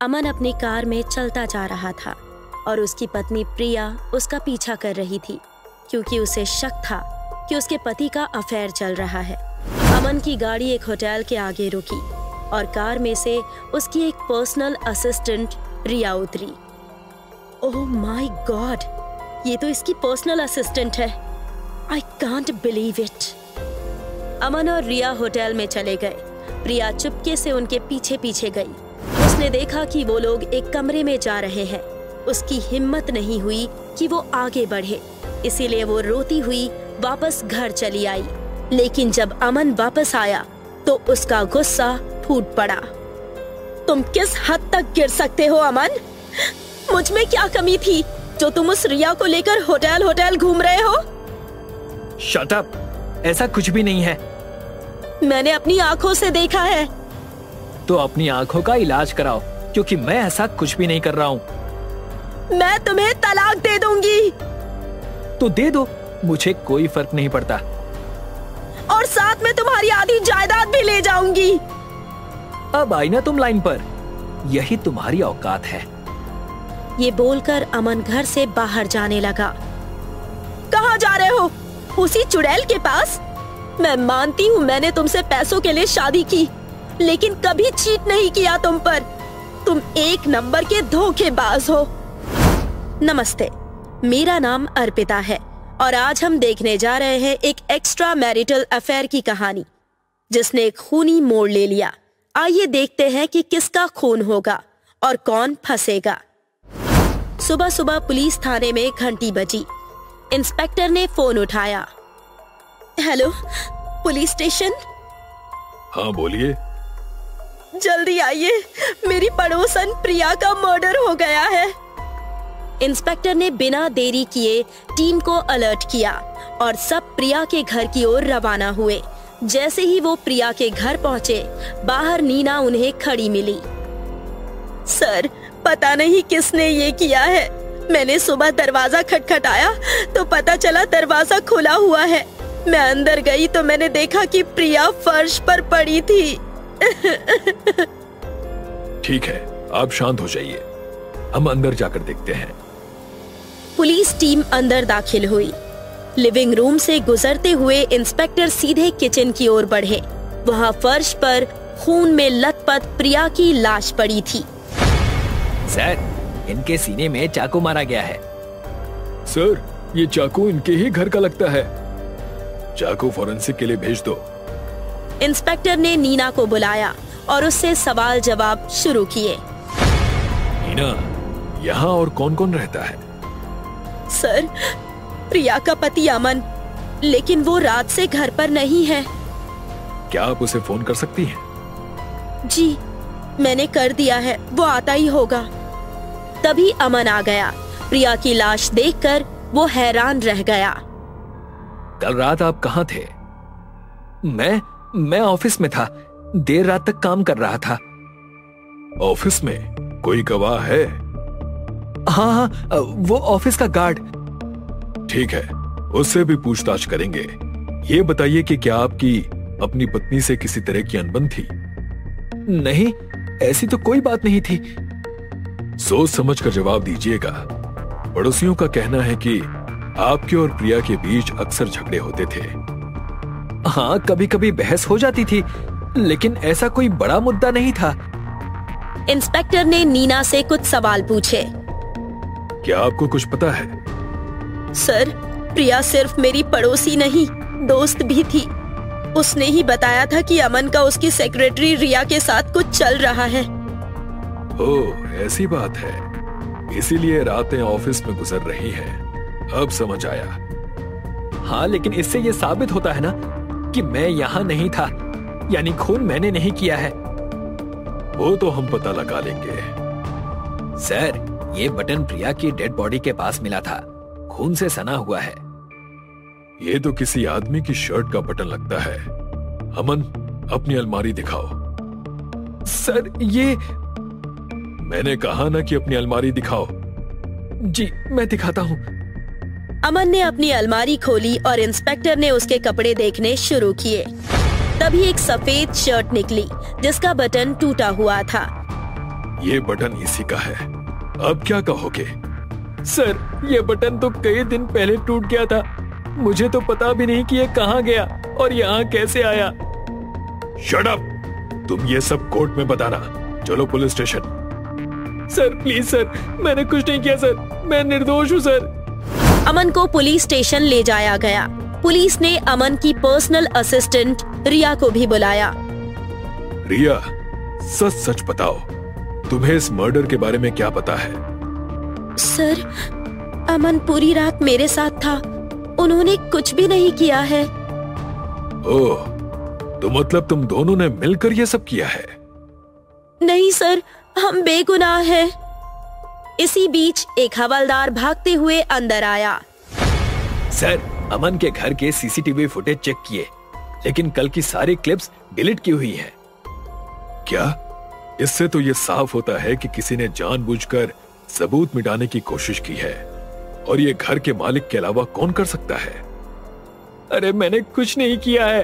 अमन अपनी कार में चलता जा रहा था और उसकी पत्नी प्रिया उसका पीछा कर रही थी क्योंकि उसे शक था कि उसके पति का अफेयर चल रहा है। अमन की गाड़ी एक होटल के आगे रुकी और कार में से उसकी एक पर्सनल असिस्टेंट रिया उतरी। ओह माय गॉड, ये तो इसकी पर्सनल असिस्टेंट है। I can't believe it. Aman और रिया होटल में चले गए। प्रिया चुपके से उनके पीछे पीछे गई। उसने देखा कि वो लोग एक कमरे में जा रहे हैं। उसकी हिम्मत नहीं हुई कि वो आगे बढ़े, इसीलिए वो रोती हुई वापस घर चली आई। लेकिन जब अमन वापस आया तो उसका गुस्सा फूट पड़ा। तुम किस हद तक गिर सकते हो अमन? मुझ में क्या कमी थी जो तुम उस रिया को लेकर होटल होटल घूम रहे हो? शट अप, ऐसा कुछ भी नहीं है। मैंने अपनी आंखों से देखा है। तो अपनी आंखों का इलाज कराओ, क्योंकि मैं ऐसा कुछ भी नहीं कर रहा हूँ। मैं तुम्हें तलाक दे दूंगी। तो दे दो, मुझे कोई फर्क नहीं पड़ता। और साथ में तुम्हारी आधी जायदाद भी ले जाऊंगी। अब आई ना तुम लाइन पर, यही तुम्हारी औकात है। ये बोलकर अमन घर से बाहर जाने लगा। कहाँ जा रहे हो? उसी चुड़ैल के पास? मैं मानती हूँ मैंने तुमसे पैसों के लिए शादी की, लेकिन कभी चीट नहीं किया तुम पर। तुम एक नंबर के धोखेबाज हो। नमस्ते, मेरा नाम अर्पिता है और आज हम देखने जा रहे हैं एक एक्स्ट्रा मैरिटल अफेयर की कहानी जिसने एक खूनी मोड़ ले लिया। आइए देखते हैं कि किसका खून होगा और कौन फंसेगा। सुबह सुबह पुलिस थाने में घंटी बजी। इंस्पेक्टर ने फोन उठाया। Hello, police station? हाँ बोलिए। जल्दी आइए, मेरी पड़ोसन प्रिया का मर्डर हो गया है। इंस्पेक्टर ने बिना देरी किए टीम को अलर्ट किया और सब प्रिया के घर की ओर रवाना हुए। जैसे ही वो प्रिया के घर पहुंचे, बाहर नीना उन्हें खड़ी मिली। सर, पता नहीं किसने ये किया है। मैंने सुबह दरवाजा खटखटाया तो पता चला दरवाजा खुला हुआ है। मैं अंदर गई तो मैंने देखा कि प्रिया फर्श पर पड़ी थी। ठीक है, आप शांत हो जाइए, हम अंदर जाकर देखते हैं। पुलिस टीम अंदर दाखिल हुई। लिविंग रूम से गुजरते हुए इंस्पेक्टर सीधे किचन की ओर बढ़े। वहाँ फर्श पर खून में लथपथ प्रिया की लाश पड़ी थी। सर, इनके सीने में चाकू मारा गया है। सर, ये चाकू इनके ही घर का लगता है। चाकू फॉरेंसिक के लिए भेज दो। इंस्पेक्टर ने नीना को बुलाया और उससे सवाल जवाब शुरू किए। नीना, यहाँ और कौन कौन रहता है? सर, प्रिया का पति अमन, लेकिन वो रात से घर पर नहीं है। क्या आप उसे फोन कर सकती हैं? जी, मैंने कर दिया है, वो आता ही होगा। तभी अमन आ गया। प्रिया की लाश देखकर वो हैरान रह गया। कल रात आप कहाँ थे? मैं ऑफिस में था, देर रात तक काम कर रहा था। ऑफिस में कोई गवाह है? हाँ, वो ऑफिस का गार्ड। ठीक है, उससे भी पूछताछ करेंगे। ये बताइए कि क्या आपकी अपनी पत्नी से किसी तरह की अनबन थी? नहीं, ऐसी तो कोई बात नहीं थी। सोच समझ कर जवाब दीजिएगा। पड़ोसियों का कहना है कि आपके और प्रिया के बीच अक्सर झगड़े होते थे। हाँ, कभी कभी बहस हो जाती थी, लेकिन ऐसा कोई बड़ा मुद्दा नहीं था। इंस्पेक्टर ने नीना से कुछ सवाल पूछे। क्या आपको कुछ पता है? सर, प्रिया सिर्फ मेरी पड़ोसी नहीं, दोस्त भी थी। उसने ही बताया था कि अमन का उसकी सेक्रेटरी रिया के साथ कुछ चल रहा है। ओह, ऐसी बात है, इसीलिए रातें ऑफिस में गुजर रही हैं। अब समझ आया। हाँ, लेकिन इससे ये साबित होता है ना कि मैं यहाँ नहीं था, यानी खून मैंने नहीं किया है। वो तो हम पता लगा लेंगे। सर, ये बटन प्रिया की डेड बॉडी के पास मिला था, खून से सना हुआ है। ये तो किसी आदमी की शर्ट का बटन लगता है। अमन, अपनी अलमारी दिखाओ। सर, ये मैंने कहा ना कि अपनी अलमारी दिखाओ। जी, मैं दिखाता हूँ। अमन ने अपनी अलमारी खोली और इंस्पेक्टर ने उसके कपड़े देखने शुरू किए। तभी एक सफेद शर्ट निकली जिसका बटन टूटा हुआ था। ये बटन इसी का है। अब क्या कहोगे? सर, ये बटन तो कई दिन पहले टूट गया था। मुझे तो पता भी नहीं कि ये कहाँ गया और यहाँ कैसे आया। Shut up! तुम ये सब कोर्ट में बताना। चलो police station. Sir please sir, मैंने कुछ नहीं किया सर, मैं निर्दोष हूँ सर। अमन को पुलिस स्टेशन ले जाया गया। पुलिस ने अमन की पर्सनल असिस्टेंट रिया को भी बुलाया। रिया, सच सच बताओ, तुम्हें इस मर्डर के बारे में क्या पता है? सर, अमन पूरी रात मेरे साथ था। उन्होंने कुछ भी नहीं किया है। ओह, तो मतलब तुम दोनों ने मिलकर ये सब किया है? नहीं सर, हम बेगुनाह हैं। इसी बीच एक हवलदार भागते हुए अंदर आया। सर, अमन के घर के सीसीटीवी फुटेज चेक किए, लेकिन कल की सारी क्लिप्स डिलीट की हुई हैं। क्या? इससे तो ये साफ होता है कि किसी ने जानबूझकर सबूत मिटाने की कोशिश की है। और ये घर के मालिक के अलावा कौन कर सकता है? अरे मैंने कुछ नहीं किया है।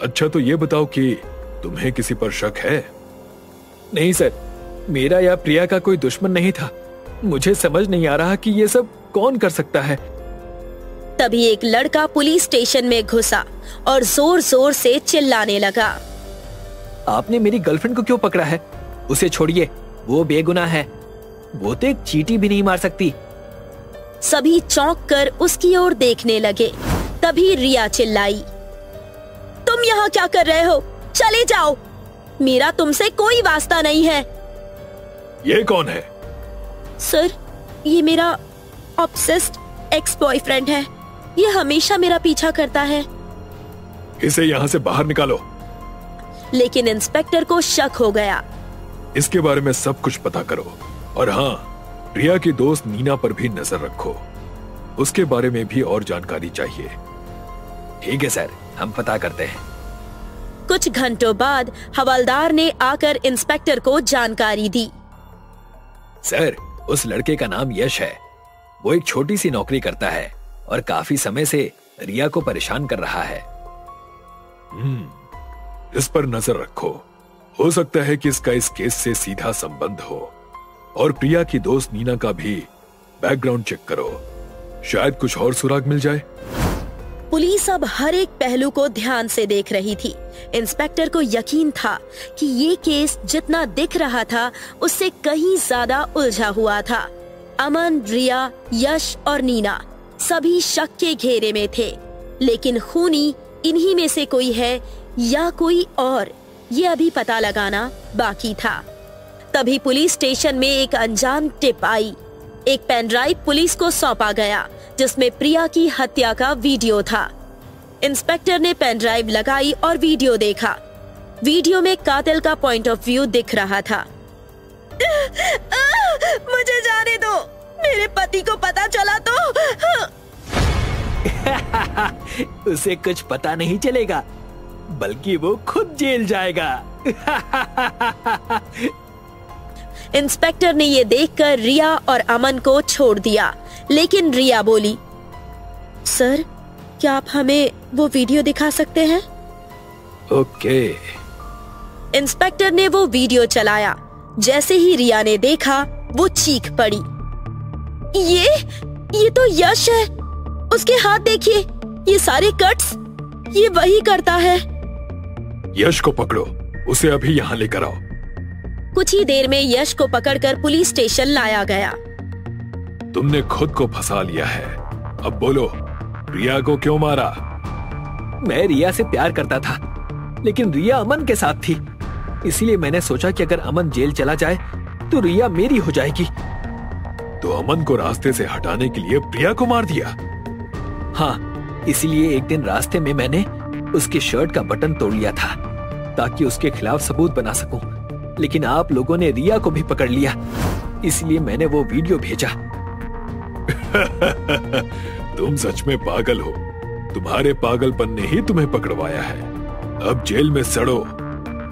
अच्छा, तो ये बताओ कि तुम्हें किसी पर शक है? नहीं सर, मेरा या प्रिया का कोई दुश्मन नहीं था। मुझे समझ नहीं आ रहा कि ये सब कौन कर सकता है। तभी एक लड़का पुलिस स्टेशन में घुसा और जोर जोर से चिल्लाने लगा। आपने मेरी गर्लफ्रेंड को क्यों पकड़ा है? उसे छोड़िए, वो बेगुनाह है। वो तो एक चींटी भी नहीं मार सकती। सभी चौंक कर उसकी ओर देखने लगे। तभी रिया चिल्लाई, तुम यहाँ क्या कर रहे हो? चले जाओ, मेरा तुमसे कोई वास्ता नहीं है। ये कौन है? सर, ये मेरा ऑब्सेस्ड एक्स बॉयफ्रेंड है। ये हमेशा मेरा पीछा करता है। इसे यहाँ से बाहर निकालो। लेकिन इंस्पेक्टर को शक हो गया। इसके बारे में सब कुछ पता करो। और हाँ, प्रिया की दोस्त नीना पर भी नजर रखो। उसके बारे में भी और जानकारी चाहिए। ठीक है सर, हम पता करते हैं। कुछ घंटों बाद हवलदार ने आकर इंस्पेक्टर को जानकारी दी। सर, उस लड़के का नाम यश है। वो एक छोटी सी नौकरी करता है और काफी समय से रिया को परेशान कर रहा है। इस पर नजर रखो। हो सकता है कि इसका इस केस से सीधा संबंध हो। और प्रिया की दोस्त नीना का भी बैकग्राउंड चेक करो। शायद कुछ और सुराग मिल जाए। पुलिस अब हर एक पहलू को ध्यान से देख रही थी। इंस्पेक्टर को यकीन था कि ये केस जितना दिख रहा था उससे कहीं ज्यादा उलझा हुआ था। अमन, रिया, यश और नीना सभी शक के घेरे में थे, लेकिन खूनी इन्हीं में से कोई है या कोई और, ये अभी पता लगाना बाकी था। तभी पुलिस स्टेशन में एक अनजान टिप आई। एक पेन ड्राइव पुलिस को सौंपा गया जिसमें प्रिया की हत्या का वीडियो था। इंस्पेक्टर ने पेन ड्राइव लगाई और वीडियो देखा। वीडियो में कातिल का पॉइंट ऑफ व्यू दिख रहा था। मुझे जाने दो, मेरे पति को पता चला तो। उसे कुछ पता नहीं चलेगा, बल्कि वो खुद जेल जाएगा। इंस्पेक्टर ने ये देखकर रिया और अमन को छोड़ दिया, लेकिन रिया बोली, सर, क्या आप हमें वो वीडियो दिखा सकते हैं? ओके। इंस्पेक्टर ने वो वीडियो चलाया। जैसे ही रिया ने देखा, वो चीख पड़ी, ये तो यश है। उसके हाथ देखिए, ये सारे कट्स, ये वही करता है। यश को पकड़ो, उसे अभी यहाँ लेकर आओ। कुछ ही देर में यश को पकड़कर पुलिस स्टेशन लाया गया। तुमने खुद को फंसा लिया है। अब बोलो, रिया को क्यों मारा? मैं रिया से प्यार करता था, लेकिन रिया अमन के साथ थी। इसीलिए मैंने सोचा कि अगर अमन जेल चला जाए तो रिया मेरी हो जाएगी। तो अमन को रास्ते से हटाने के लिए प्रिया को मार दिया? हाँ, इसीलिए एक दिन रास्ते में मैंने उसके शर्ट का बटन तोड़ लिया था ताकि उसके खिलाफ सबूत बना सकूं। लेकिन आप लोगों ने रिया को भी पकड़ लिया, इसलिए मैंने वो वीडियो भेजा। तुम सच में पागल हो। तुम्हारे पागलपन ने ही तुम्हें पकड़वाया है। अब जेल में सड़ो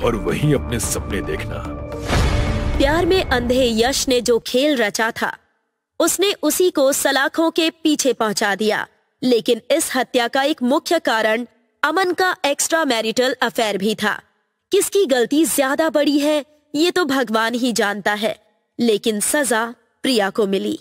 और वहीं अपने सपने देखना। प्यार में अंधे यश ने जो खेल रचा था, उसने उसी को सलाखों के पीछे पहुंचा दिया। लेकिन इस हत्या का एक मुख्य कारण अमन का एक्स्ट्रा मैरिटल अफेयर भी था। किसकी गलती ज्यादा बड़ी है, ये तो भगवान ही जानता है, लेकिन सजा प्रिया को मिली।